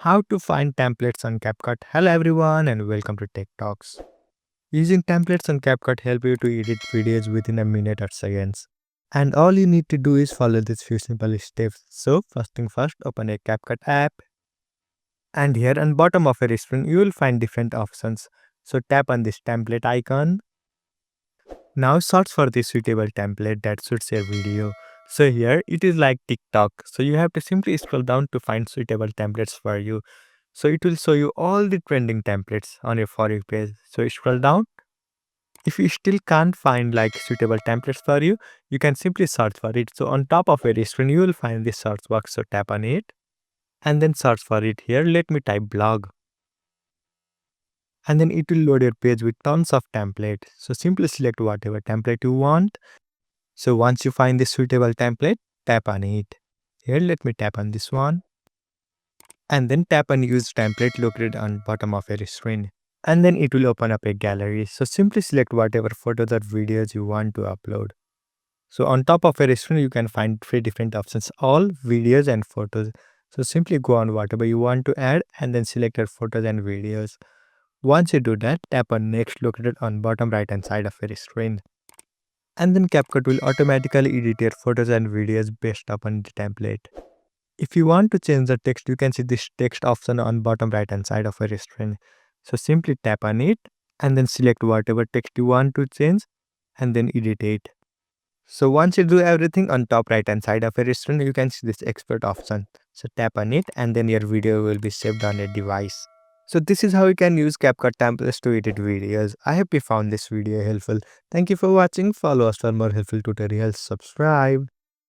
How to find templates on CapCut. Hello everyone and welcome to Tech Talks. Using templates on CapCut help you to edit videos within a minute or seconds. And all you need to do is follow these few simple steps. So first thing first, open a CapCut app. And here on bottom of your screen, you will find different options. So tap on this template icon. Now search for the suitable template that suits your video. So here it is like TikTok. So you have to simply scroll down to find suitable templates for you. So it will show you all the trending templates on your For You page. So scroll down. If you still can't find like suitable templates for you, you can simply search for it. So on top of your screen, you will find this search box. So tap on it and then search for it here. Let me type blog. And then it will load your page with tons of templates. So simply select whatever template you want. So once you find the suitable template, tap on it. Here, let me tap on this one. And then tap on use template located on bottom of your screen. And then it will open up a gallery. So simply select whatever photos or videos you want to upload. So on top of your screen, you can find three different options, all videos and photos. So simply go on whatever you want to add and then select your photos and videos. Once you do that, tap on next located on bottom right hand side of your screen. And then CapCut will automatically edit your photos and videos based upon the template. If you want to change the text, you can see this text option on bottom right hand side of your screen. So simply tap on it and then select whatever text you want to change and then edit it. So once you do everything, on top right hand side of your screen, you can see this export option. So tap on it and then your video will be saved on your device. So this is how you can use CapCut templates to edit videos. I hope you found this video helpful. Thank you for watching. Follow us for more helpful tutorials. Subscribe.